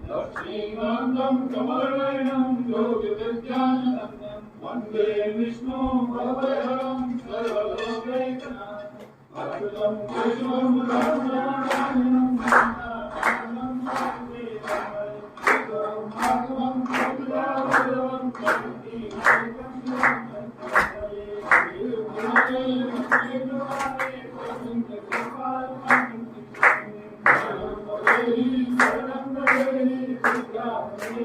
लक्ष्मीकान्तं कमलनयनं योगिविद्यानन्दं वन्दे विष्णु भवभयहरं सर्वलोकैकनाथम् अच्युतं केशवं रामनारायणं माधवं कपिलावल्लभं